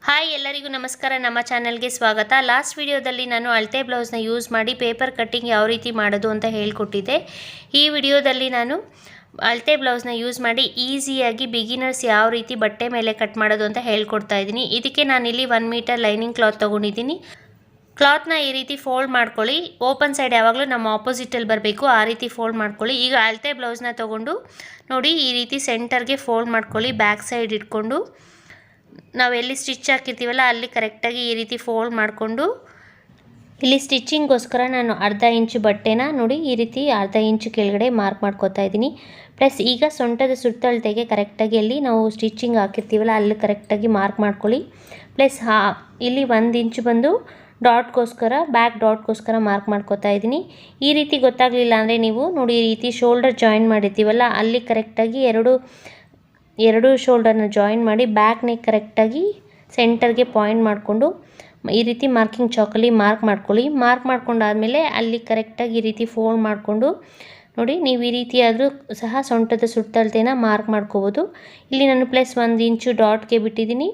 Hi ಎಲ್ಲರಿಗೂ ನಮಸ್ಕಾರ. ನಮ್ಮ ಚಾನೆಲ್ಗೆ ಸ್ವಾಗತ. ಲಾಸ್ಟ್ ವಿಡಿಯೋದಲ್ಲಿ ನಾನು ಅಳತೆ ಬ್ಲೌಸ್ನ ಯೂಸ್ ಮಾಡಿ ಪೇಪರ್ ಕಟ್ಟಿಂಗ್ ಯಾವ ರೀತಿ ಮಾಡೋದು ಅಂತ ಹೇಳಿಕೊಟ್ಟಿದ್ದೆ. ಈ ವಿಡಿಯೋದಲ್ಲಿ ನಾನು ಅಳತೆ ಬ್ಲೌಸ್ನ ಯೂಸ್ ಮಾಡಿ ಈಸಿಯಾಗಿ ಬಿಗಿನರ್ಸ್ ಯಾವ ರೀತಿ ಬಟ್ಟೆ ಮೇಲೆ ಕಟ್ ಮಾಡೋದು ಅಂತ ಹೇಳ್ಕೊಡ್ತಾ ಇದ್ದೀನಿ. ಇದಕ್ಕೆ ನಾನಿಲ್ಲಿ 1 ಮೀಟರ್ ಲೈನಿಂಗ್ ಕ್ಲಾತ್ ತೊಗೊಂಡಿದ್ದೀನಿ. ಕ್ಲಾತ್ನ ಈ ರೀತಿ ಫೋಲ್ಡ್ ಮಾಡ್ಕೊಳ್ಳಿ. ಓಪನ್ ಸೈಡ್ ಯಾವಾಗಲೂ ನಮ್ಮ ಆಪೋಸಿಟಲ್ಲಿ ಬರಬೇಕು, ಆ ರೀತಿ ಫೋಲ್ಡ್ ಮಾಡ್ಕೊಳ್ಳಿ. ಈಗ ಅಳತೆ ಬ್ಲೌಸ್ನ ತೊಗೊಂಡು ನೋಡಿ ಈ ರೀತಿ ಸೆಂಟರ್ಗೆ ಫೋಲ್ಡ್ ಮಾಡ್ಕೊಳ್ಳಿ. ಬ್ಯಾಕ್ ಸೈಡ್ ಇಟ್ಕೊಂಡು ನಾವು ಎಲ್ಲಿ ಸ್ಟಿಚ್ ಹಾಕಿರ್ತೀವಲ್ಲ ಅಲ್ಲಿ ಕರೆಕ್ಟಾಗಿ ಈ ರೀತಿ ಫೋಲ್ಡ್ ಮಾಡಿಕೊಂಡು ಇಲ್ಲಿ ಸ್ಟಿಚ್ಚಿಂಗೋಸ್ಕರ ನಾನು ಅರ್ಧ ಇಂಚು ಬಟ್ಟೆನ ನೋಡಿ ಈ ರೀತಿ ಅರ್ಧ ಇಂಚು ಕೆಳಗಡೆ ಮಾರ್ಕ್ ಮಾಡ್ಕೋತಾ ಇದ್ದೀನಿ. ಪ್ಲಸ್ ಈಗ ಸೊಂಟದ ಸುತ್ತಳತೆಗೆ ಕರೆಕ್ಟಾಗಿ ಅಲ್ಲಿ ನಾವು ಸ್ಟಿಚ್ಚಿಂಗ್ ಹಾಕಿರ್ತೀವಲ್ಲ ಅಲ್ಲಿ ಕರೆಕ್ಟಾಗಿ ಮಾರ್ಕ್ ಮಾಡ್ಕೊಳ್ಳಿ. ಪ್ಲಸ್ ಇಲ್ಲಿ 1 ಇಂಚು ಬಂದು ಡಾಟ್ಗೋಸ್ಕರ ಬ್ಯಾಕ್ ಡಾಟ್ಗೋಸ್ಕರ ಮಾರ್ಕ್ ಮಾಡ್ಕೋತಾ ಇದ್ದೀನಿ. ಈ ರೀತಿ ಗೊತ್ತಾಗಲಿಲ್ಲ ಅಂದರೆ ನೀವು ನೋಡಿ ಈ ರೀತಿ ಶೋಲ್ಡರ್ ಜಾಯಿನ್ ಮಾಡಿರ್ತೀವಲ್ಲ ಅಲ್ಲಿ ಕರೆಕ್ಟಾಗಿ ಎರಡು ಶೋಲ್ಡರ್ನ ಜಾಯಿನ್ ಮಾಡಿ ಬ್ಯಾಕ್ ನೆಕ್ ಕರೆಕ್ಟಾಗಿ ಸೆಂಟರ್ಗೆ ಪಾಯಿಂಟ್ ಮಾಡಿಕೊಂಡು ಈ ರೀತಿ ಮಾರ್ಕಿಂಗ್ ಚಾಕಲ್ಲಿ ಮಾರ್ಕ್ ಮಾಡ್ಕೊಳ್ಳಿ. ಮಾರ್ಕ್ ಮಾಡ್ಕೊಂಡಾದಮೇಲೆ ಅಲ್ಲಿ ಕರೆಕ್ಟಾಗಿ ಈ ರೀತಿ ಫೋಲ್ಡ್ ಮಾಡಿಕೊಂಡು ನೋಡಿ ನೀವು ಈ ರೀತಿ ಆದರೂ ಸಹ ಸೊಂಟದ ಸುತ್ತಳತೆನ ಮಾರ್ಕ್ ಮಾಡ್ಕೋಬೋದು. ಇಲ್ಲಿ ನಾನು ಪ್ಲಸ್ 1 ಇಂಚು ಡಾಟ್ಗೆ ಬಿಟ್ಟಿದ್ದೀನಿ.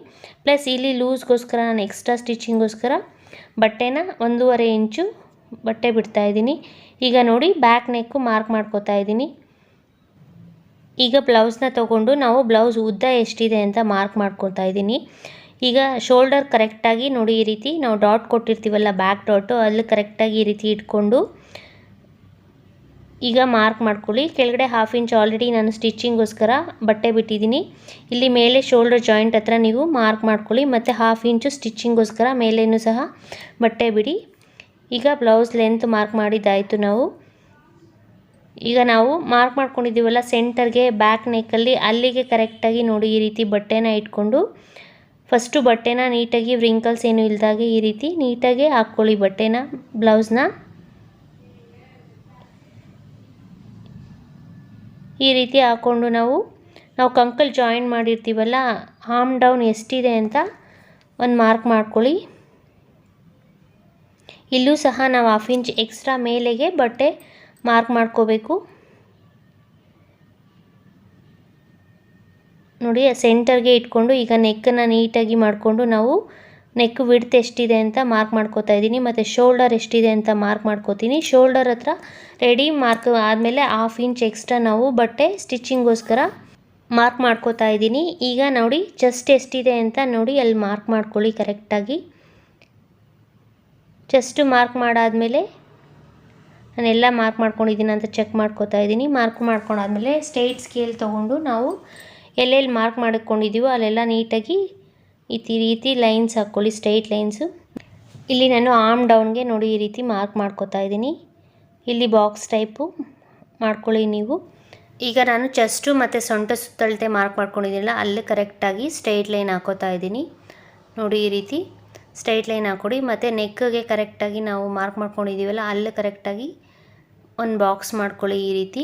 ಪ್ಲಸ್ ಇಲ್ಲಿ ಲೂಸ್ಗೋಸ್ಕರ ನಾನು ಎಕ್ಸ್ಟ್ರಾ ಸ್ಟಿಚಿಂಗೋಸ್ಕರ ಬಟ್ಟೆನ 1.5 ಇಂಚು ಬಟ್ಟೆ ಬಿಡ್ತಾಯಿದ್ದೀನಿ. ಈಗ ನೋಡಿ ಬ್ಯಾಕ್ ನೆಕ್ಕು ಮಾರ್ಕ್ ಮಾಡ್ಕೋತಾ ಇದ್ದೀನಿ. ಈಗ ಬ್ಲೌಸ್ನ ತೊಗೊಂಡು ನಾವು ಬ್ಲೌಸ್ ಉದ್ದ ಎಷ್ಟಿದೆ ಅಂತ ಮಾರ್ಕ್ ಮಾಡ್ಕೊತಾ ಇದ್ದೀನಿ. ಈಗ ಶೋಲ್ಡರ್ ಕರೆಕ್ಟಾಗಿ ನೋಡಿ ಈ ರೀತಿ ನಾವು ಡಾಟ್ ಕೊಟ್ಟಿರ್ತೀವಲ್ಲ ಬ್ಯಾಕ್ ಡಾಟು ಅಲ್ಲಿ ಕರೆಕ್ಟಾಗಿ ಈ ರೀತಿ ಇಟ್ಕೊಂಡು ಈಗ ಮಾರ್ಕ್ ಮಾಡ್ಕೊಳ್ಳಿ. ಕೆಳಗಡೆ 1/2 ಇಂಚ್ ಆಲ್ರೆಡಿ ನಾನು ಸ್ಟಿಚ್ಚಿಂಗೋಸ್ಕರ ಬಟ್ಟೆ ಬಿಟ್ಟಿದ್ದೀನಿ. ಇಲ್ಲಿ ಮೇಲೆ ಶೋಲ್ಡರ್ ಜಾಯಿಂಟ್ ಹತ್ರ ನೀವು ಮಾರ್ಕ್ ಮಾಡ್ಕೊಳ್ಳಿ ಮತ್ತು 1/2 ಇಂಚು ಸ್ಟಿಚ್ಚಿಂಗೋಸ್ಕರ ಮೇಲೇನೂ ಸಹ ಬಟ್ಟೆ ಬಿಡಿ. ಈಗ ಬ್ಲೌಸ್ ಲೆಂತ್ ಮಾರ್ಕ್ ಮಾಡಿದ್ದಾಯಿತು. ಈಗ ನಾವು ಮಾರ್ಕ್ ಮಾಡ್ಕೊಂಡಿದ್ದೀವಲ್ಲ ಸೆಂಟರ್ಗೆ ಬ್ಯಾಕ್ ನೆಕ್ಕಲ್ಲಿ ಅಲ್ಲಿಗೆ ಕರೆಕ್ಟಾಗಿ ನೋಡಿ ಈ ರೀತಿ ಬಟ್ಟೆನ ಇಟ್ಕೊಂಡು ಫಸ್ಟು ಬಟ್ಟೆನ ನೀಟಾಗಿ ವ್ರಿಂಕಲ್ಸ್ ಏನು ಇಲ್ದಾಗೆ ಈ ರೀತಿ ನೀಟಾಗಿ ಹಾಕ್ಕೊಳ್ಳಿ. ಬಟ್ಟೆನ ಬ್ಲೌಸ್ನ ಈ ರೀತಿ ಹಾಕ್ಕೊಂಡು ನಾವು ಕಂಕಲ್ ಜಾಯಿನ್ ಮಾಡಿರ್ತೀವಲ್ಲ ಆರ್ಮ್ ಡೌನ್ ಎಷ್ಟಿದೆ ಅಂತ ಒಂದು ಮಾರ್ಕ್ ಮಾಡ್ಕೊಳ್ಳಿ. ಇಲ್ಲೂ ಸಹ ನಾವು 1/2 ಇಂಚ್ ಎಕ್ಸ್ಟ್ರಾ ಮೇಲೆಗೆ ಬಟ್ಟೆ ಮಾರ್ಕ್ ಮಾಡ್ಕೋಬೇಕು. ನೋಡಿ ಸೆಂಟರ್ಗೆ ಇಟ್ಕೊಂಡು ಈಗ ನೆಕ್ಕನ್ನು ನೀಟಾಗಿ ಮಾಡಿಕೊಂಡು ನಾವು ನೆಕ್ ವಿಡ್ತ್ ಎಷ್ಟಿದೆ ಅಂತ ಮಾರ್ಕ್ ಮಾಡ್ಕೋತಾ ಇದ್ದೀನಿ ಮತ್ತು ಶೋಲ್ಡರ್ ಎಷ್ಟಿದೆ ಅಂತ ಮಾರ್ಕ್ ಮಾಡ್ಕೋತೀನಿ. ಶೋಲ್ಡರ್ ಹತ್ರ ರೆಡಿ ಮಾರ್ಕ್ ಆದಮೇಲೆ 1/2 ಇಂಚ್ ಎಕ್ಸ್ಟ್ರಾ ನಾವು ಬಟ್ಟೆ ಸ್ಟಿಚ್ಚಿಂಗೋಸ್ಕರ ಮಾರ್ಕ್ ಮಾಡ್ಕೋತಾ ಇದ್ದೀನಿ. ಈಗ ನೋಡಿ ಚೆಸ್ಟ್ ಎಷ್ಟಿದೆ ಅಂತ ನೋಡಿ ಅಲ್ಲಿ ಮಾರ್ಕ್ ಮಾಡ್ಕೊಳ್ಳಿ ಕರೆಕ್ಟಾಗಿ. ಚೆಸ್ಟು ಮಾರ್ಕ್ ಮಾಡಾದಮೇಲೆ ನಾನೆಲ್ಲ ಮಾರ್ಕ್ ಮಾಡ್ಕೊಂಡಿದ್ದೀನಿ ಅಂತ ಚೆಕ್ ಮಾಡ್ಕೋತಾ ಇದ್ದೀನಿ. ಮಾರ್ಕ್ ಮಾಡ್ಕೊಂಡಾದ್ಮೇಲೆ ಸ್ಟ್ರೈಟ್ ಸ್ಕೇಲ್ ತೊಗೊಂಡು ನಾವು ಎಲ್ಲೆಲ್ಲಿ ಮಾರ್ಕ್ ಮಾಡ್ಕೊಂಡಿದ್ದೀವೋ ಅಲ್ಲೆಲ್ಲ ನೀಟಾಗಿ ಈ ರೀತಿ ಲೈನ್ಸ್ ಹಾಕ್ಕೊಳ್ಳಿ, ಸ್ಟ್ರೈಟ್ ಲೈನ್ಸು. ಇಲ್ಲಿ ನಾನು ಆರ್ಮ್ ಡೌನ್ಗೆ ನೋಡಿ ಈ ರೀತಿ ಮಾರ್ಕ್ ಮಾಡ್ಕೋತಾ ಇದ್ದೀನಿ. ಇಲ್ಲಿ ಬಾಕ್ಸ್ ಟೈಪು ಮಾಡ್ಕೊಳ್ಳಿ ನೀವು. ಈಗ ನಾನು ಚೆಸ್ಟು ಮತ್ತು ಸೊಂಟ ಸುತ್ತಳತೆ ಮಾರ್ಕ್ ಮಾಡ್ಕೊಂಡಿದ್ದೀನಲ್ಲ ಅಲ್ಲಿ ಕರೆಕ್ಟಾಗಿ ಸ್ಟ್ರೈಟ್ ಲೈನ್ ಹಾಕೋತಾ ಇದ್ದೀನಿ. ನೋಡಿ ಈ ರೀತಿ ಸ್ಟ್ರೈಟ್ ಲೈನ್ ಹಾಕ್ಕೊಡಿ ಮತ್ತು ನೆಕ್ಗೆ ಕರೆಕ್ಟಾಗಿ ನಾವು ಮಾರ್ಕ್ ಮಾಡ್ಕೊಂಡಿದ್ದೀವಲ್ಲ ಅಲ್ಲಿ ಕರೆಕ್ಟಾಗಿ ಒಂದು ಬಾಕ್ಸ್ ಮಾಡ್ಕೊಳ್ಳಿ ಈ ರೀತಿ.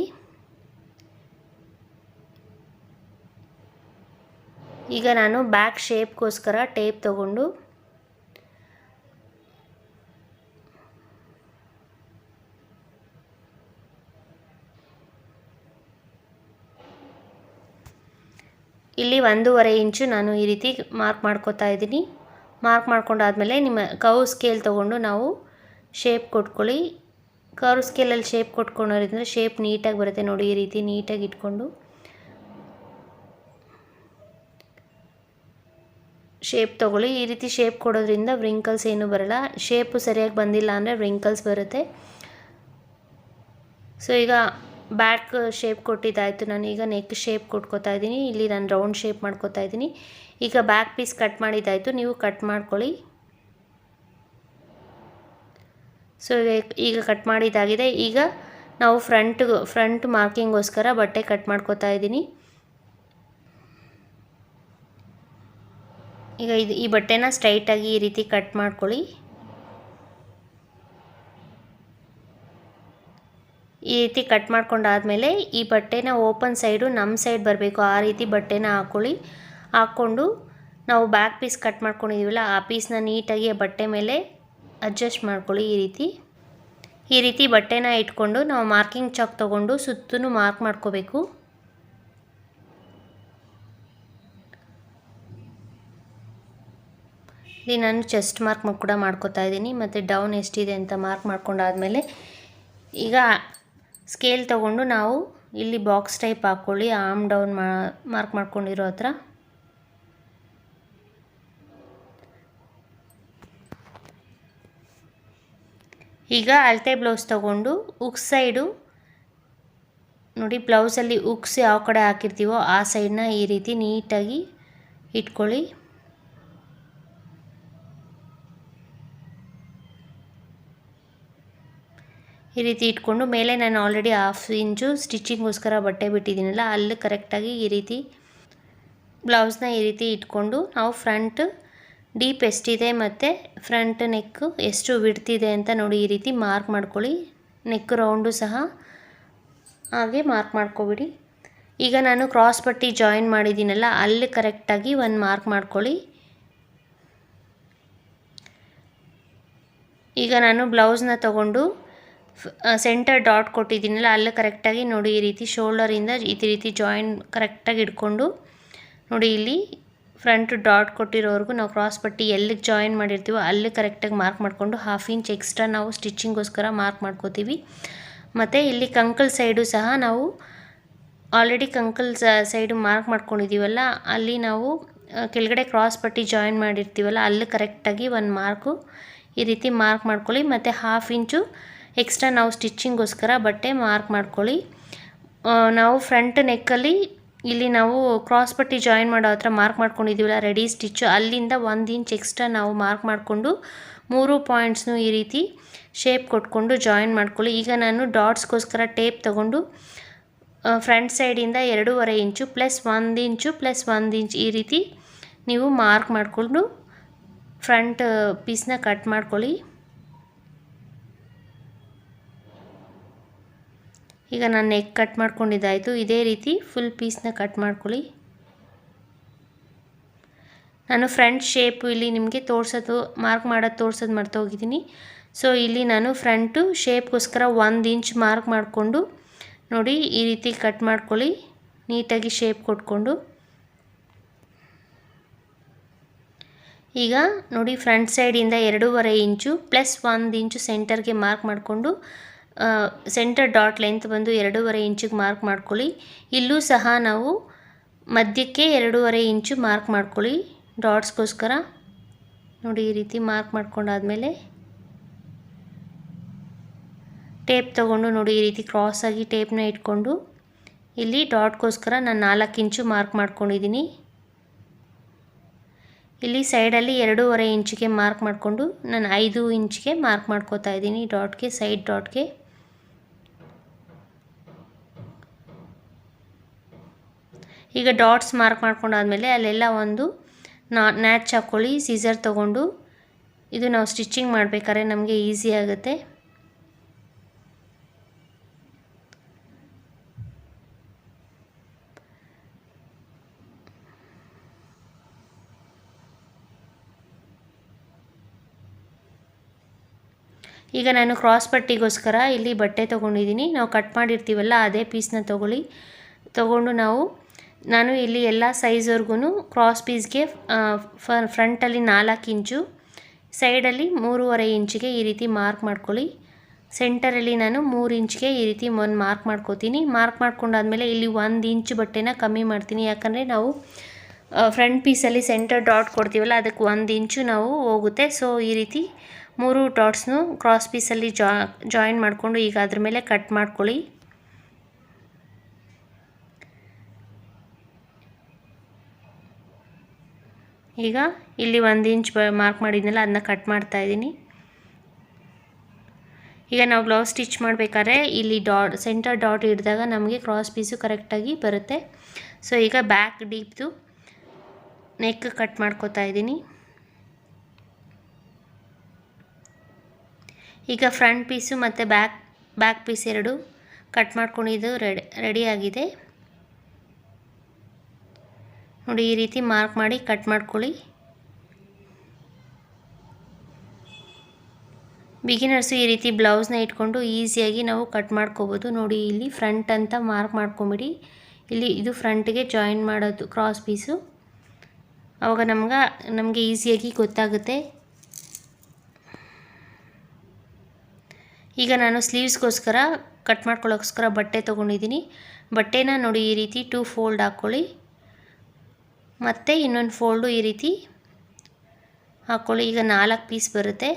ಈಗ ನಾನು ಬ್ಯಾಕ್ ಶೇಪ್ಗೋಸ್ಕರ ಟೇಪ್ ತೊಗೊಂಡು ಇಲ್ಲಿ 1.5 ಇಂಚು ನಾನು ಈ ರೀತಿ ಮಾರ್ಕ್ ಮಾಡ್ಕೋತಾ ಇದ್ದೀನಿ. ಮಾರ್ಕ್ ಮಾಡ್ಕೊಂಡಾದ್ಮೇಲೆ ನಿಮ್ಮ ಕರ್ವ್ ಸ್ಕೇಲ್ ತೊಗೊಂಡು ನಾವು ಶೇಪ್ ಕೊಟ್ಕೊಳ್ಳಿ. ಕರ್ವ್ ಸ್ಕೇಲಲ್ಲಿ ಶೇಪ್ ಕೊಟ್ಕೊಂಡ್ರೆ ಶೇಪ್ ನೀಟಾಗಿ ಬರುತ್ತೆ. ನೋಡಿ ಈ ರೀತಿ ನೀಟಾಗಿ ಇಟ್ಕೊಂಡು ಶೇಪ್ ತೊಗೊಳ್ಳಿ. ಈ ರೀತಿ ಶೇಪ್ ಕೊಡೋದ್ರಿಂದ ವ್ರಿಂಕಲ್ಸ್ ಏನೂ ಬರೋಲ್ಲ. ಶೇಪು ಸರಿಯಾಗಿ ಬಂದಿಲ್ಲ ಅಂದರೆ ವ್ರಿಂಕಲ್ಸ್ ಬರುತ್ತೆ. ಸೊ ಈಗ ಬ್ಯಾಕ್ ಶೇಪ್ ಕೊಟ್ಟಿದ್ದಾಯಿತು. ನಾನು ಈಗ ನೆಕ್ ಶೇಪ್ ಕೊಟ್ಕೋತಾ ಇದ್ದೀನಿ. ಇಲ್ಲಿ ನಾನು ರೌಂಡ್ ಶೇಪ್ ಮಾಡ್ಕೋತಾ ಇದ್ದೀನಿ. ಈಗ ಬ್ಯಾಕ್ ಪೀಸ್ ಕಟ್ ಮಾಡಿದ್ದಾಯಿತು, ನೀವು ಕಟ್ ಮಾಡ್ಕೊಳ್ಳಿ. ಸೊ ಈಗ ಕಟ್ ಮಾಡಿದ್ದಾಗಿದೆ. ಈಗ ನಾವು ಫ್ರಂಟ್ ಮಾರ್ಕಿಂಗೋಸ್ಕರ ಬಟ್ಟೆ ಕಟ್ ಮಾಡ್ಕೋತಾ ಇದ್ದೀನಿ. ಈಗ ಈ ಬಟ್ಟೆನ ಸ್ಟ್ರೈಟಾಗಿ ಈ ರೀತಿ ಕಟ್ ಮಾಡ್ಕೊಳ್ಳಿ. ಈ ರೀತಿ ಕಟ್ ಮಾಡ್ಕೊಂಡಾದಮೇಲೆ ಈ ಬಟ್ಟೆನ ಓಪನ್ ಸೈಡು ನಮ್ಮ ಸೈಡ್ ಬರಬೇಕು ಆ ರೀತಿ ಬಟ್ಟೆನ ಹಾಕ್ಕೊಂಡು ನಾವು ಬ್ಯಾಕ್ ಪೀಸ್ ಕಟ್ ಮಾಡ್ಕೊಂಡಿದ್ದೀವಲ್ಲ ಆ ಪೀಸ್ನ ನೀಟಾಗಿ ಬಟ್ಟೆ ಮೇಲೆ ಅಡ್ಜಸ್ಟ್ ಮಾಡ್ಕೊಳ್ಳಿ. ಈ ರೀತಿ ಬಟ್ಟೆನ ಇಟ್ಕೊಂಡು ನಾವು ಮಾರ್ಕಿಂಗ್ ಚಾಕ್ ತೊಗೊಂಡು ಸುತ್ತಲೂ ಮಾರ್ಕ್ ಮಾಡ್ಕೋಬೇಕು. ಇಲ್ಲಿ ನಾನು ಚೆಸ್ಟ್ ಮಾರ್ಕ್ ಕೂಡ ಮಾಡ್ಕೋತಾ ಇದ್ದೀನಿ ಮತ್ತು ಡೌನ್ ಎಷ್ಟಿದೆ ಅಂತ ಮಾರ್ಕ್ ಮಾಡ್ಕೊಂಡಾದಮೇಲೆ ಈಗ ಸ್ಕೇಲ್ ತೊಗೊಂಡು ನಾವು ಇಲ್ಲಿ ಬಾಕ್ಸ್ ಟೈಪ್ ಹಾಕ್ಕೊಳ್ಳಿ ಆರ್ಮ್ ಡೌನ್ ಮಾರ್ಕ್ ಮಾಡ್ಕೊಂಡಿರೋ ಹತ್ರ. ಈಗ ಅಳತೆ ಬ್ಲೌಸ್ ತೊಗೊಂಡು ಉಕ್ಸ್ ಸೈಡು ನೋಡಿ, ಬ್ಲೌಸಲ್ಲಿ ಉಕ್ಸ್ ಯಾವ ಕಡೆ ಹಾಕಿರ್ತೀವೋ ಆ ಸೈಡನ್ನ ಈ ರೀತಿ ನೀಟಾಗಿ ಇಟ್ಕೊಳ್ಳಿ. ಈ ರೀತಿ ಇಟ್ಕೊಂಡು ಮೇಲೆ ನಾನು ಆಲ್ರೆಡಿ 1/2 ಇಂಚು ಸ್ಟಿಚಿಂಗ್ಗೋಸ್ಕರ ಬಟ್ಟೆ ಬಿಟ್ಟಿದ್ದೀನಲ್ಲ, ಅಲ್ಲಿ ಕರೆಕ್ಟಾಗಿ ಈ ರೀತಿ ಬ್ಲೌಸ್ನ ಈ ರೀತಿ ಇಟ್ಕೊಂಡು ನಾವು ಫ್ರಂಟ್ ಡೀಪ್ ಎಷ್ಟಿದೆ ಮತ್ತು ಫ್ರಂಟ್ ನೆಕ್ ಎಷ್ಟು ಬಿಡ್ತಿದೆ ಅಂತ ನೋಡಿ ಈ ರೀತಿ ಮಾರ್ಕ್ ಮಾಡ್ಕೊಳ್ಳಿ. ನೆಕ್ ರೌಂಡು ಸಹ ಹಾಗೆ ಮಾರ್ಕ್ ಮಾಡ್ಕೊಬಿಡಿ. ಈಗ ನಾನು ಕ್ರಾಸ್ ಪಟ್ಟಿ ಜಾಯಿನ್ ಮಾಡಿದ್ದೀನಲ್ಲ, ಅಲ್ಲಿ ಕರೆಕ್ಟಾಗಿ ಒಂದು ಮಾರ್ಕ್ ಮಾಡ್ಕೊಳ್ಳಿ. ಈಗ ನಾನು ಬ್ಲೌಸ್ನ ತಗೊಂಡು ಸೆಂಟರ್ ಡಾಟ್ ಕೊಟ್ಟಿದ್ದೀನಲ್ಲ, ಅಲ್ಲಿ ಕರೆಕ್ಟಾಗಿ ನೋಡಿ ಈ ರೀತಿ ಶೋಲ್ಡರಿಂದ ಈ ರೀತಿ ಜಾಯಿನ್ ಕರೆಕ್ಟಾಗಿ ಇಟ್ಕೊಂಡು ನೋಡಿ ಇಲ್ಲಿ ಫ್ರಂಟ್ ಡಾಟ್ ಕೊಟ್ಟಿರೋವರೆಗೂ ನಾವು ಕ್ರಾಸ್ ಪಟ್ಟಿ ಎಲ್ಲಿಗೆ ಜಾಯಿನ್ ಮಾಡಿರ್ತೀವೋ ಅಲ್ಲಿ ಕರೆಕ್ಟಾಗಿ ಮಾರ್ಕ್ ಮಾಡಿಕೊಂಡು 1/2 ಇಂಚ್ ಎಕ್ಸ್ಟ್ರಾ ನಾವು ಸ್ಟಿಚಿಂಗ್ಗೋಸ್ಕರ ಮಾರ್ಕ್ ಮಾಡ್ಕೋತೀವಿ. ಮತ್ತು ಇಲ್ಲಿ ಕಂಕಲ್ ಸೈಡು ಸಹ ನಾವು ಆಲ್ರೆಡಿ ಕಂಕಲ್ ಸೈಡು ಮಾರ್ಕ್ ಮಾಡ್ಕೊಂಡಿದ್ದೀವಲ್ಲ, ಅಲ್ಲಿ ನಾವು ಕೆಳಗಡೆ ಕ್ರಾಸ್ ಪಟ್ಟಿ ಜಾಯಿನ್ ಮಾಡಿರ್ತೀವಲ್ಲ, ಅಲ್ಲಿ ಕರೆಕ್ಟಾಗಿ ಒಂದು ಮಾರ್ಕು ಈ ರೀತಿ ಮಾರ್ಕ್ ಮಾಡ್ಕೊಳ್ಳಿ. ಮತ್ತು 1/2 ಇಂಚು ಎಕ್ಸ್ಟ್ರಾ ನಾವು ಸ್ಟಿಚಿಂಗ್ಗೋಸ್ಕರ ಬಟ್ಟೆ ಮಾರ್ಕ್ ಮಾಡ್ಕೊಳ್ಳಿ. ನಾವು ಫ್ರಂಟ್ ನೆಕ್ಕಲ್ಲಿ ಇಲ್ಲಿ ನಾವು ಕ್ರಾಸ್ ಪಟ್ಟಿ ಜಾಯಿನ್ ಮಾಡೋ ಹತ್ರ ಮಾರ್ಕ್ ಮಾಡ್ಕೊಂಡಿದ್ದೀವಲ್ಲ ರೆಡಿ ಸ್ಟಿಚ್ಚು, ಅಲ್ಲಿಂದ 1 ಇಂಚ್ ಎಕ್ಸ್ಟ್ರಾ ನಾವು ಮಾರ್ಕ್ ಮಾಡಿಕೊಂಡು 3 ಪಾಯಿಂಟ್ಸ್ನು ಈ ರೀತಿ ಶೇಪ್ ಕೊಟ್ಕೊಂಡು ಜಾಯಿನ್ ಮಾಡ್ಕೊಳ್ಳಿ. ಈಗ ನಾನು ಡಾಟ್ಸ್ಗೋಸ್ಕರ ಟೇಪ್ ತೊಗೊಂಡು ಫ್ರಂಟ್ ಸೈಡಿಂದ 2.5 ಇಂಚು ಪ್ಲಸ್ 1 ಇಂಚು ಪ್ಲಸ್ 1 ಇಂಚ್ ಈ ರೀತಿ ನೀವು ಮಾರ್ಕ್ ಮಾಡಿಕೊಂಡು ಫ್ರಂಟ್ ಪೀಸ್ನ ಕಟ್ ಮಾಡ್ಕೊಳ್ಳಿ. ಈಗ ನಾನು ನೆಕ್ ಕಟ್ ಮಾಡ್ಕೊಂಡಿದ್ದಾಯಿತು. ಇದೇ ರೀತಿ ಫುಲ್ ಪೀಸ್ನ ಕಟ್ ಮಾಡ್ಕೊಳ್ಳಿ. ನಾನು ಫ್ರಂಟ್ ಶೇಪು ಇಲ್ಲಿ ನಿಮಗೆ ಮಾರ್ಕ್ ಮಾಡೋದು ತೋರಿಸೋದು ಮರ್ತೋಗಿದ್ದೀನಿ. ಸೊ ಇಲ್ಲಿ ನಾನು ಫ್ರಂಟು ಶೇಪ್ಗೋಸ್ಕರ 1 ಇಂಚ್ ಮಾರ್ಕ್ ಮಾಡಿಕೊಂಡು ನೋಡಿ ಈ ರೀತಿ ಕಟ್ ಮಾಡ್ಕೊಳ್ಳಿ, ನೀಟಾಗಿ ಶೇಪ್ ಕೊಟ್ಕೊಂಡು. ಈಗ ನೋಡಿ ಫ್ರಂಟ್ ಸೈಡಿಂದ 2.5 ಇಂಚು ಪ್ಲಸ್ 1 ಇಂಚು ಸೆಂಟರ್ಗೆ ಮಾರ್ಕ್ ಮಾಡಿಕೊಂಡು ಸೆಂಟರ್ ಡಾಟ್ ಲೆಂತ್ ಬಂದು 2.5 ಇಂಚಿಗೆ ಮಾರ್ಕ್ ಮಾಡ್ಕೊಳ್ಳಿ. ಇಲ್ಲೂ ಸಹ ನಾವು ಮಧ್ಯಕ್ಕೆ 2.5 ಇಂಚು ಮಾರ್ಕ್ ಮಾಡ್ಕೊಳ್ಳಿ ಡಾಟ್ಸ್ಗೋಸ್ಕರ. ನೋಡಿ ಈ ರೀತಿ ಮಾರ್ಕ್ ಮಾಡ್ಕೊಂಡಾದಮೇಲೆ ಟೇಪ್ ತೊಗೊಂಡು ನೋಡಿ ಈ ರೀತಿ ಕ್ರಾಸಾಗಿ ಟೇಪ್ನ ಇಟ್ಕೊಂಡು ಇಲ್ಲಿ ಡಾಟ್ಗೋಸ್ಕರ ನಾನು 4 ಇಂಚು ಮಾರ್ಕ್ ಮಾಡ್ಕೊಂಡಿದ್ದೀನಿ. ಇಲ್ಲಿ ಸೈಡಲ್ಲಿ 2.5 ಇಂಚಿಗೆ ಮಾರ್ಕ್ ಮಾಡಿಕೊಂಡು ನಾನು 5 ಇಂಚಿಗೆ ಮಾರ್ಕ್ ಮಾಡ್ಕೋತಾ ಇದ್ದೀನಿ ಡಾಟ್ಗೆ, ಸೈಡ್ ಡಾಟ್ಗೆ. ಈಗ ಡಾಟ್ಸ್ ಮಾರ್ಕ್ ಮಾಡ್ಕೊಂಡಾದಮೇಲೆ ಅಲ್ಲೆಲ್ಲ ಒಂದು ನ್ಯಾಚ್ ಹಾಕ್ಕೊಳ್ಳಿ ಸೀಸರ್ ತೊಗೊಂಡು. ಇದು ನಾವು ಸ್ಟಿಚಿಂಗ್ ಮಾಡಬೇಕಾದ್ರೆ ನಮಗೆ ಈಸಿ ಆಗುತ್ತೆ. ಈಗ ನಾನು ಕ್ರಾಸ್ ಪಟ್ಟಿಗೋಸ್ಕರ ಇಲ್ಲಿ ಬಟ್ಟೆ ತೊಗೊಂಡಿದ್ದೀನಿ. ನಾವು ಕಟ್ ಮಾಡಿರ್ತೀವಲ್ಲ ಅದೇ ಪೀಸ್ನ ತೊಗೊಂಡು ನಾನು ಇಲ್ಲಿ ಎಲ್ಲ ಸೈಜ್ವರೆಗೂ ಕ್ರಾಸ್ ಪೀಸ್ಗೆ ಫ್ರಂಟಲ್ಲಿ 4 ಇಂಚು, ಸೈಡಲ್ಲಿ 3.5 ಇಂಚಿಗೆ ಈ ರೀತಿ ಮಾರ್ಕ್ ಮಾಡ್ಕೊಳ್ಳಿ. ಸೆಂಟರಲ್ಲಿ ನಾನು 3 ಇಂಚ್ಗೆ ಈ ರೀತಿ ಒಂದು ಮಾರ್ಕ್ ಮಾಡ್ಕೋತೀನಿ. ಮಾರ್ಕ್ ಮಾಡ್ಕೊಂಡಾದ್ಮೇಲೆ ಇಲ್ಲಿ 1 ಇಂಚು ಬಟ್ಟೆನ ಕಮ್ಮಿ ಮಾಡ್ತೀನಿ, ಯಾಕಂದರೆ ನಾವು ಫ್ರಂಟ್ ಪೀಸಲ್ಲಿ ಸೆಂಟರ್ ಡಾಟ್ ಕೊಡ್ತೀವಲ್ಲ ಅದಕ್ಕೆ 1 ಇಂಚು ನಾವು ಹೋಗುತ್ತೆ. ಸೊ ಈ ರೀತಿ 3 ಡಾಟ್ಸ್ನು ಕ್ರಾಸ್ ಪೀಸಲ್ಲಿ ಜಾಯಿನ್ ಮಾಡಿಕೊಂಡು ಈಗ ಅದ್ರ ಮೇಲೆ ಕಟ್ ಮಾಡ್ಕೊಳ್ಳಿ. ಈಗ ಇಲ್ಲಿ 1 ಇಂಚ್ ಮಾರ್ಕ್ ಮಾಡಿದ್ನಲ್ಲ ಅದನ್ನ ಕಟ್ ಮಾಡ್ತಾ ಇದ್ದೀನಿ. ಈಗ ನಾವು ಬ್ಲೌಸ್ ಸ್ಟಿಚ್ ಮಾಡಬೇಕಾದ್ರೆ ಇಲ್ಲಿ ಸೆಂಟರ್ ಡಾಟ್ ಹಿಡಿದಾಗ ನಮಗೆ ಕ್ರಾಸ್ ಪೀಸು ಕರೆಕ್ಟಾಗಿ ಬರುತ್ತೆ. ಸೊ ಈಗ ಬ್ಯಾಕ್ ಡೀಪ್ದು ನೆಕ್ ಕಟ್ ಮಾಡ್ಕೋತಾ ಇದ್ದೀನಿ. ಈಗ ಫ್ರಂಟ್ ಪೀಸು ಮತ್ತು ಬ್ಯಾಕ್ ಪೀಸ್ ಎರಡು ಕಟ್ ಮಾಡ್ಕೊಂಡಿದ್ದು ರೆಡಿ ಆಗಿದೆ. ನೋಡಿ ಈ ರೀತಿ ಮಾರ್ಕ್ ಮಾಡಿ ಕಟ್ ಮಾಡ್ಕೊಳ್ಳಿ. ಬಿಗಿನರ್ಸು ಈ ರೀತಿ ಬ್ಲೌಸ್ನ ಇಟ್ಕೊಂಡು ಈಸಿಯಾಗಿ ನಾವು ಕಟ್ ಮಾಡ್ಕೋಬೋದು. ನೋಡಿ ಇಲ್ಲಿ ಫ್ರಂಟ್ ಅಂತ ಮಾರ್ಕ್ ಮಾಡ್ಕೊಂಬಿಡಿ. ಇಲ್ಲಿ ಇದು ಫ್ರಂಟ್ಗೆ ಜಾಯಿನ್ ಮಾಡೋದು ಕ್ರಾಸ್ ಪೀಸು. ಆವಾಗ ನಮಗೆ ಈಸಿಯಾಗಿ ಗೊತ್ತಾಗುತ್ತೆ. ಈಗ ನಾನು ಸ್ಲೀವ್ಸ್ಗೋಸ್ಕರ ಕಟ್ ಮಾಡ್ಕೊಳ್ಳೋಕ್ಕೋಸ್ಕರ ಬಟ್ಟೆ ತೊಗೊಂಡಿದ್ದೀನಿ. ಬಟ್ಟೆನ ನೋಡಿ ಈ ರೀತಿ 2 ಫೋಲ್ಡ್ ಹಾಕ್ಕೊಳ್ಳಿ, ಮತ್ತು ಇನ್ನೊಂದು ಫೋಲ್ಡು ಈ ರೀತಿ ಹಾಕ್ಕೊಳ್ಳಿ. ಈಗ 4 ಪೀಸ್ ಬರುತ್ತೆ.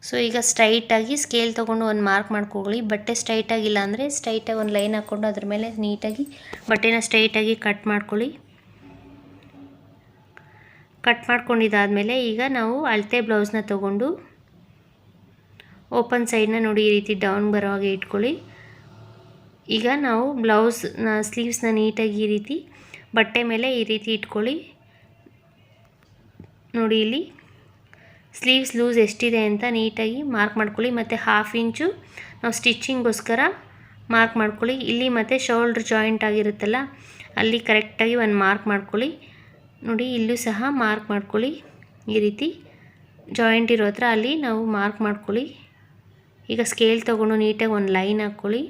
ಸೊ ಈಗ ಸ್ಟ್ರೈಟಾಗಿ ಸ್ಕೇಲ್ ತೊಗೊಂಡು ಒಂದು ಮಾರ್ಕ್ ಮಾಡ್ಕೊಳ್ಳಿ. ಬಟ್ಟೆ ಸ್ಟ್ರೈಟಾಗಿಲ್ಲ ಅಂದರೆ ಸ್ಟ್ರೈಟಾಗಿ ಒಂದು ಲೈನ್ ಹಾಕ್ಕೊಂಡು ಅದ್ರ ಮೇಲೆ ನೀಟಾಗಿ ಬಟ್ಟೆನ ಸ್ಟ್ರೈಟಾಗಿ ಕಟ್ ಮಾಡ್ಕೊಳ್ಳಿ. ಕಟ್ ಮಾಡ್ಕೊಂಡಿದ್ದಾದಮೇಲೆ ಈಗ ನಾವು ಅಳತೆ ಬ್ಲೌಸ್ನ ತೊಗೊಂಡು ಓಪನ್ ಸೈಡ್ನ ನೋಡಿ ಈ ರೀತಿ ಡೌನ್ ಬರೋ ಹಾಗೆ ಇಟ್ಕೊಳ್ಳಿ. ಈಗ ನಾವು ಸ್ಲೀವ್ಸ್ನ ನೀಟಾಗಿ ಈ ರೀತಿ ಬಟ್ಟೆ ಮೇಲೆ ಈ ರೀತಿ ಇಟ್ಕೊಳ್ಳಿ. ನೋಡಿ ಇಲ್ಲಿ ಸ್ಲೀವ್ಸ್ ಲೂಸ್ ಎಷ್ಟಿದೆ ಅಂತ ನೀಟಾಗಿ ಮಾರ್ಕ್ ಮಾಡ್ಕೊಳ್ಳಿ. ಮತ್ತು 1/2 ಇಂಚು ನಾವು ಸ್ಟಿಚ್ಚಿಂಗ್ಗೋಸ್ಕರ ಮಾರ್ಕ್ ಮಾಡ್ಕೊಳ್ಳಿ. ಇಲ್ಲಿ ಮತ್ತು ಶೋಲ್ಡ್ರ್ ಜಾಯಿಂಟ್ ಆಗಿರುತ್ತಲ್ಲ ಅಲ್ಲಿ ಕರೆಕ್ಟಾಗಿ ಒಂದು ಮಾರ್ಕ್ ಮಾಡ್ಕೊಳ್ಳಿ. ನೋಡಿ ಇಲ್ಲೂ ಸಹ ಮಾರ್ಕ್ ಮಾಡ್ಕೊಳ್ಳಿ. ಈ ರೀತಿ ಜಾಯಿಂಟ್ ಇರೋ ಹತ್ರ ಅಲ್ಲಿ ನಾವು ಮಾರ್ಕ್ ಮಾಡ್ಕೊಳ್ಳಿ. ಈಗ ಸ್ಕೇಲ್ ತೊಗೊಂಡು ನೀಟಾಗಿ ಒಂದು ಲೈನ್ ಹಾಕ್ಕೊಳ್ಳಿ.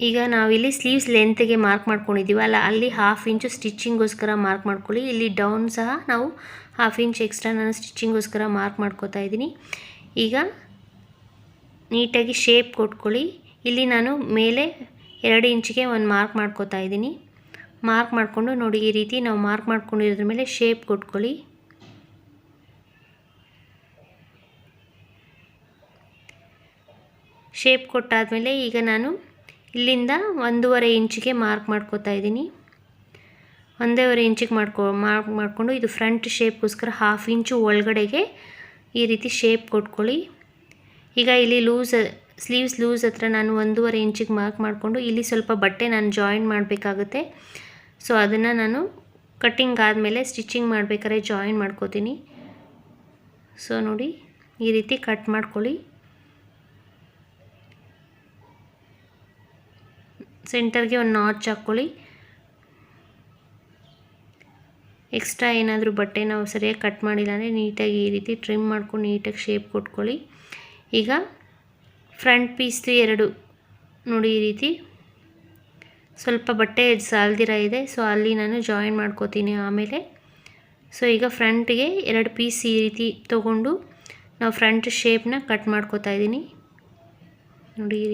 ಈಗ ನಾವಿಲ್ಲಿ ಸ್ಲೀವ್ಸ್ ಲೆಂತ್ಗೆ ಮಾರ್ಕ್ ಮಾಡ್ಕೊಂಡಿದ್ದೀವಲ್ಲ ಅಲ್ಲಿ 1/2 ಇಂಚು ಸ್ಟಿಚ್ಚಿಂಗ್ಗೋಸ್ಕರ ಮಾರ್ಕ್ ಮಾಡ್ಕೊಳ್ಳಿ. ಇಲ್ಲಿ ಡೌನ್ ಸಹ ನಾವು 1/2 ಇಂಚ್ ಎಕ್ಸ್ಟ್ರಾ ನಾನು ಸ್ಟಿಚ್ಚಿಂಗ್ಗೋಸ್ಕರ ಮಾರ್ಕ್ ಮಾಡ್ಕೋತಾ ಇದ್ದೀನಿ. ಈಗ ನೀಟಾಗಿ ಶೇಪ್ ಕೊಟ್ಕೊಳ್ಳಿ. ಇಲ್ಲಿ ನಾನು ಮೇಲೆ 2 ಇಂಚಿಗೆ ಒಂದು ಮಾರ್ಕ್ ಮಾಡ್ಕೋತಾ ಇದ್ದೀನಿ. ಮಾರ್ಕ್ ಮಾಡಿಕೊಂಡು ನೋಡಿ ಈ ರೀತಿ ನಾವು ಮಾರ್ಕ್ ಮಾಡ್ಕೊಂಡಿರೋದ್ರ ಮೇಲೆ ಶೇಪ್ ಕೊಟ್ಕೊಳ್ಳಿ. ಶೇಪ್ ಕೊಟ್ಟಾದಮೇಲೆ ಈಗ ನಾನು ಇಲ್ಲಿಂದ 1.5 ಇಂಚಿಗೆ ಮಾರ್ಕ್ ಮಾಡ್ಕೋತಾ ಇದ್ದೀನಿ. 1.5 ಇಂಚಿಗೆ ಮಾರ್ಕ್ ಮಾಡಿಕೊಂಡು ಇದು ಫ್ರಂಟ್ ಶೇಪ್ಗೋಸ್ಕರ 1/2 ಇಂಚು ಒಳಗಡೆಗೆ ಈ ರೀತಿ ಶೇಪ್ ಕೊಟ್ಕೊಳ್ಳಿ. ಈಗ ಇಲ್ಲಿ ಸ್ಲೀವ್ಸ್ ಲೂಸ್ ಹತ್ರ ನಾನು 1.5 ಇಂಚಿಗೆ ಮಾರ್ಕ್ ಮಾಡಿಕೊಂಡು ಇಲ್ಲಿ ಸ್ವಲ್ಪ ಬಟ್ಟೆ ನಾನು ಜಾಯಿನ್ ಮಾಡಬೇಕಾಗುತ್ತೆ. ಸೊ ಅದನ್ನು ನಾನು ಕಟ್ಟಿಂಗ್ ಆದಮೇಲೆ ಸ್ಟಿಚ್ಚಿಂಗ್ ಮಾಡಬೇಕಾದ್ರೆ ಜಾಯಿನ್ ಮಾಡ್ಕೋತೀನಿ. ಸೊ ನೋಡಿ ಈ ರೀತಿ ಕಟ್ ಮಾಡ್ಕೊಳ್ಳಿ. ಸೆಂಟರ್ಗೆ ಒಂದು ನಾಚ್ ಹಾಕ್ಕೊಳ್ಳಿ. ಎಕ್ಸ್ಟ್ರಾ ಏನಾದರೂ ಬಟ್ಟೆ ನಾವು ಸರಿಯಾಗಿ ಕಟ್ ಮಾಡಿಲ್ಲ ಅಂದರೆ ನೀಟಾಗಿ ಈ ರೀತಿ ಟ್ರಿಮ್ ಮಾಡ್ಕೊಂಡು ನೀಟಾಗಿ ಶೇಪ್ ಕೊಟ್ಕೊಳ್ಳಿ. ಈಗ ಫ್ರಂಟ್ ಪೀಸ್ದು 2 ನೋಡಿ ಈ ರೀತಿ ಸ್ವಲ್ಪ ಬಟ್ಟೆ ಸಾಲ್ದಿರ ಇದೆ. ಸೊ ಅಲ್ಲಿ ನಾನು ಜಾಯಿನ್ ಮಾಡ್ಕೋತೀನಿ ಆಮೇಲೆ. ಸೊ ಈಗ ಫ್ರಂಟ್ಗೆ 2 ಪೀಸ್ ಈ ರೀತಿ ತೊಗೊಂಡು ನಾವು ಫ್ರಂಟ್ ಶೇಪ್ನ ಕಟ್ ಮಾಡ್ಕೋತಾ ಇದ್ದೀನಿ. ನೋಡಿ ಈ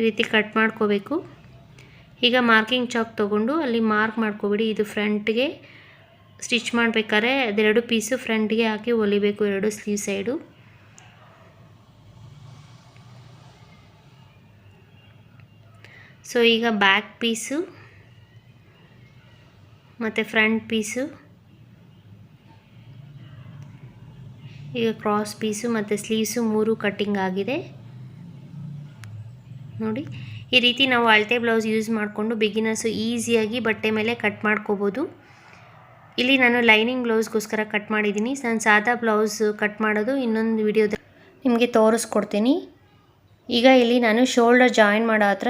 ರೀತಿ ಕಟ್ ಮಾಡ್ಕೋಬೇಕು. ಈಗ ಮಾರ್ಕಿಂಗ್ ಚಾಕ್ ತೊಗೊಂಡು ಅಲ್ಲಿ ಮಾರ್ಕ್ ಮಾಡ್ಕೋಬೇಡಿ. ಇದು ಫ್ರಂಟ್ಗೆ ಸ್ಟಿಚ್ ಮಾಡಬೇಕಾದ್ರೆ ಅದೆರಡು ಪೀಸು ಫ್ರಂಟ್ಗೆ ಹಾಕಿ ಹೊಲಿಬೇಕು, 2 ಸ್ಲೀವ್ ಸೈಡು. ಸೊ ಈಗ ಬ್ಯಾಕ್ ಪೀಸು ಮತ್ತು ಫ್ರಂಟ್ ಪೀಸು, ಈಗ ಕ್ರಾಸ್ ಪೀಸು ಮತ್ತು ಸ್ಲೀವ್ಸು 3 ಕಟ್ಟಿಂಗ್ ಆಗಿದೆ. ನೋಡಿ ಈ ರೀತಿ ನಾವು ಅಳತೆ ಬ್ಲೌಸ್ ಯೂಸ್ ಮಾಡಿಕೊಂಡು ಬಿಗಿನರ್ಸು ಈಸಿಯಾಗಿ ಬಟ್ಟೆ ಮೇಲೆ ಕಟ್ ಮಾಡ್ಕೋಬೋದು. ಇಲ್ಲಿ ನಾನು ಲೈನಿಂಗ್ ಬ್ಲೌಸ್ಗೋಸ್ಕರ ಕಟ್ ಮಾಡಿದ್ದೀನಿ. ನಾನು ಸಾದಾ ಬ್ಲೌಸ್ ಕಟ್ ಮಾಡೋದು ಇನ್ನೊಂದು ವಿಡಿಯೋದಲ್ಲಿ ನಿಮಗೆ ತೋರಿಸ್ಕೊಡ್ತೀನಿ. ಈಗ ಇಲ್ಲಿ ನಾನು ಶೋಲ್ಡರ್ ಜಾಯಿನ್ ಮಾಡೋ ಹತ್ರ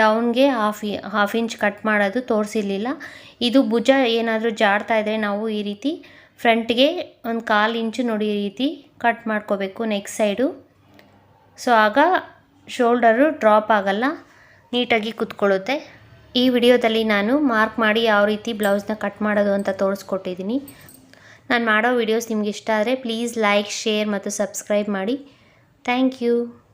ಡೌನ್ಗೆ ಹಾಫ್ ಇಂಚ್ ಕಟ್ ಮಾಡೋದು ತೋರಿಸಿರಲಿಲ್ಲ. ಇದು ಭುಜ ಏನಾದರೂ ಜಾಡ್ತಾ ಇದ್ದರೆ ನಾವು ಈ ರೀತಿ ಫ್ರಂಟ್ಗೆ ಒಂದು 1/4 ಇಂಚು ನೋಡಿ ಈ ರೀತಿ ಕಟ್ ಮಾಡ್ಕೋಬೇಕು ನೆಕ್ ಸೈಡು. ಸೊ ಆಗ ಶೋಲ್ಡರು ಡ್ರಾಪ್ ಆಗಲ್ಲ, ನೀಟಾಗಿ ಕುತ್ಕೊಳ್ಳುತ್ತೆ. ಈ ವಿಡಿಯೋದಲ್ಲಿ ನಾನು ಮಾರ್ಕ್ ಮಾಡಿ ಯಾವ ರೀತಿ ಬ್ಲೌಸ್ನ ಕಟ್ ಮಾಡೋದು ಅಂತ ತೋರಿಸ್ಕೊಟ್ಟಿದ್ದೀನಿ. ನಾನು ಮಾಡೋ ವಿಡಿಯೋಸ್ ನಿಮ್ಗೆ ಇಷ್ಟ ಆದರೆ ಪ್ಲೀಸ್ ಲೈಕ್, ಶೇರ್ ಮತ್ತು ಸಬ್ಸ್ಕ್ರೈಬ್ ಮಾಡಿ. Thank you.